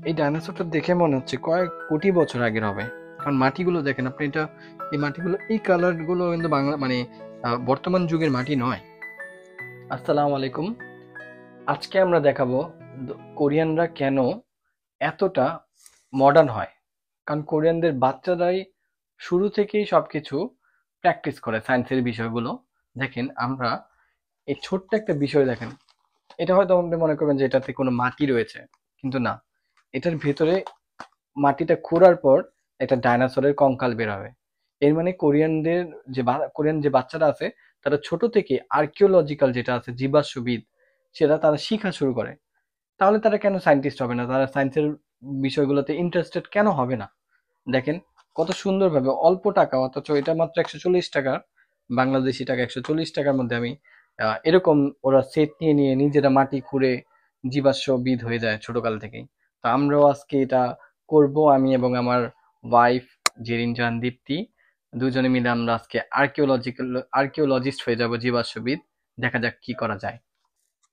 এই ডাইনোসরটা দেখে মনে হচ্ছে কয়েক কোটি বছর আগের হবে। কারণ মাটিগুলো দেখেন আপনি, এটা এই মাটিগুলো, এই কালার গুলো কিন্তু বাংলা মানে বর্তমান যুগের মাটি নয়। আসসালামু আলাইকুম। আজকে আমরা দেখাবো কোরিয়ানরা কেন এতটা মডার্ন হয়। কারণ কোরিয়ানদের বাচ্চারাই শুরু থেকেই সবকিছু প্র্যাকটিস করে সায়েন্সের বিষয়গুলো। দেখেন আমরা এই ছোট্ট একটা বিষয় দেখেন, এটা হয়তো আপনি মনে করবেন যে এটাতে কোনো মাটি রয়েছে, কিন্তু না, এটার ভেতরে মাটিটা খোঁড়ার পর একটা ডাইনোসরের কঙ্কাল বের হবে। এর মানে কোরিয়ানদের কোরিয়ান যে বাচ্চারা আছে, তারা ছোট থেকে আর্কিওলজিক্যাল যেটা আছে, জীবাশ্মবিদ, সেটা তারা শিখা শুরু করে। তাহলে তারা কেন সায়েন্টিস্ট হবে না? তারা সায়েন্সের বিষয়গুলোতে ইন্টারেস্টেড কেন হবে না? দেখেন কত সুন্দরভাবে অল্প টাকা, অথচ এটা মাত্র 140 টাকা, বাংলাদেশি টাকা 140 টাকার মধ্যে আমি এরকম ওরা সেট নিয়ে নিয়ে নিজেরা মাটি খুঁড়ে জীবাশ্মবিদ হয়ে যায় ছোটকাল থেকেই। তো আমরাও আজকে এটা করব, আমি এবং আমার ওয়াইফ জেরিন জাহান দীপ্তি, দুজনে মিলে আমরা আজকে আর্কিওলজিস্ট হয়ে যাব, জীবাশ্মবিদ। দেখা যাক কি করা যায়।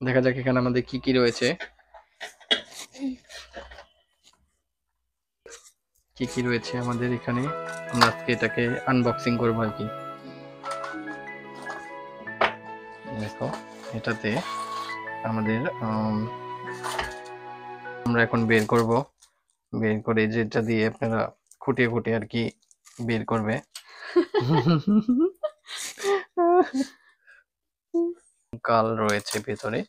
দেখা যাক এখানে আমাদের কি কি রয়েছে, কি কি রয়েছে আমাদের এখানে। আমরা আজকে এটাকে আনবক্সিং করবো আর কি। দেখো, এটাতে আমাদের আমরা এখন বের করব, বের করে যেটা দিয়ে আপনারা খুঁটিয়ে খুঁটিয়ে আর কি বের করবে। কঙ্কাল রয়েছে ভেতরে,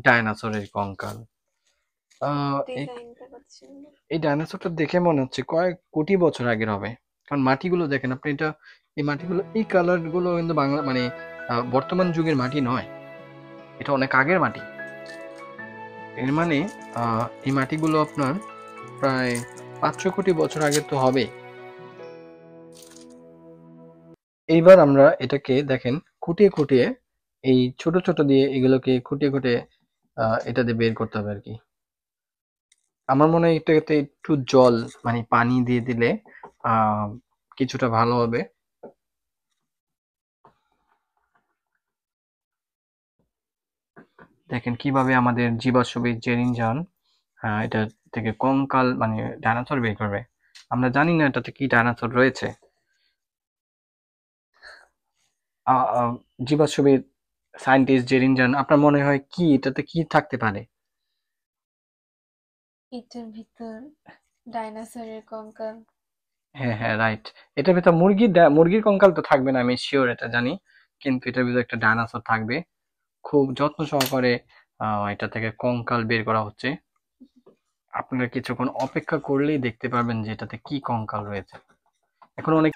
ডাইনোসরের কঙ্কাল। এই ডাইনোসরটা দেখে মনে হচ্ছে কয়েক কোটি বছর আগের হবে। কারণ মাটিগুলো দেখেন আপনি, এটা এই মাটিগুলো, এই কালার গুলো কিন্তু বাংলা মানে বর্তমান যুগের মাটি নয়, এটা অনেক আগের মাটি। এর মানে এই মাটিগুলো আপনার প্রায় 500 কোটি বছর আগে তো হবে। এইবার আমরা এটাকে দেখেন খুঁটিয়ে খুঁটিয়ে, এই ছোট ছোট দিয়ে এগুলোকে খুঁটিয়ে খুঁটিয়ে এটা দিয়ে বের করতে হবে আর কি। আমার মনে হয় এটাতে একটু জল মানে পানি দিয়ে দিলে আহ কিছুটা ভালো হবে। দেখেন কিভাবে আমাদের জীবাশ্মবিদ জেরিন জাহান এটা থেকে কঙ্কাল মানে ডাইনোসর বের করবে। আমরা জানি না এটাতে কি ডাইনোসর রয়েছে। জীবাশ্মবিদ সায়েন্টিস্ট জেরিন জাহান, আপনার মনে হয় কি এটাতে কি থাকতে পারে? এটার ভিতর ডাইনোসরের কঙ্কাল। হ্যাঁ হ্যাঁ, রাইট। এটার ভিতর মুরগির কঙ্কাল তো থাকবে না, আমি শিওর এটা জানি। কিন্তু এটার ভিতর একটা ডাইনোসর থাকবে। খুব যত্ন সহকারে এটা থেকে কঙ্কাল বের করা হচ্ছে। আপনারা কিছুক্ষণ অপেক্ষা করলেই দেখতে পারবেন যে এটাতে কি কঙ্কাল রয়েছে। এখন অনেক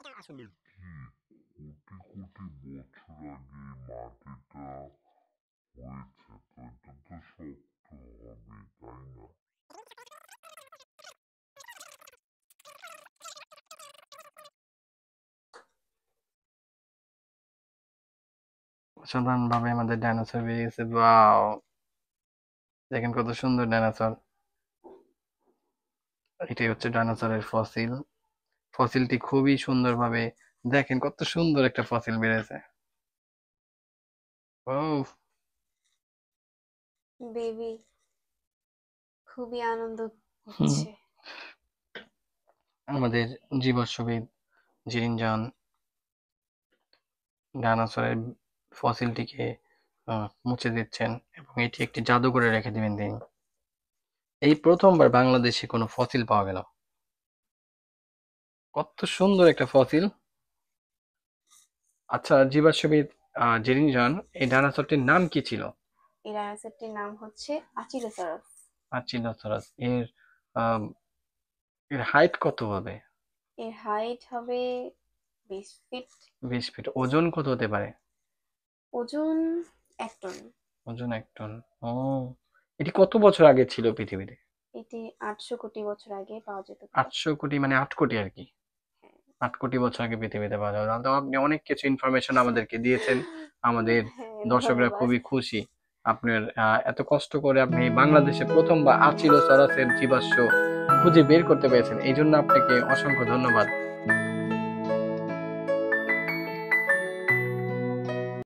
কোটি কোটি বছর আগে মাটিটা হয়েছে, তো এটা তো শক্ত হবে, তাই না? অসাধারণ ভাবে আমাদের ডাইনোসর বেরিয়ে গেছে। ওয়াও, দেখেন কত সুন্দর ডাইনোসর। এটাই হচ্ছে ডাইনোসরের ফসিল। ফসিলটি খুবই সুন্দরভাবে, দেখেন কত সুন্দর একটা ফসিল বেরিয়েছে। ও, বেবি, খুবই আনন্দ হুম, হচ্ছে। আমাদের জীবাশ্মবিদ জিরিন জাহান ডাইনোসরের ফসিলটিকে মুছে দিচ্ছেন এবং এটি একটি জাদুঘরে রেখে দিবেন তিনি। এই প্রথমবার বাংলাদেশে কোনো ফসিল পাওয়া গেল। কত সুন্দর একটা ফসিল। আচ্ছা জীবাশ্মবিদ জেরিন জাহান, এই ডাইনোসরটির নাম কি ছিল? এই ডাইনোসরটির নাম হচ্ছে আচিলোসারাস। আচিলোসারাস। এর আম, এর হাইট কত হবে? এর হাইট হবে 20 ফিট। 20 ফিট। ওজন কত হতে পারে? ওজন 1 টন। ওজন 1 টন। ও, এটি কত বছর আগে ছিল পৃথিবীতে? এটি 800 কোটি বছর আগে পাওয়া যেতে পারে। 800 কোটি মানে 8 কোটি আর কি। 8 কোটি বছর আগে পৃথিবীতে পাওয়া যাবে। তো আপনি অনেক কিছু ইনফরমেশন আমাদেরকে দিয়েছেন। আমাদের হ্যাঁ, দর্শকরা ধন্যবাদ। খুবই খুশি। আপনার এত কষ্ট করে আপনি বাংলাদেশে প্রথমবার আচিলোসারাসের জীবাশ্ম খুঁজে বের করতে পেরেছেন, এই জন্য আপনাকে অসংখ্য ধন্যবাদ।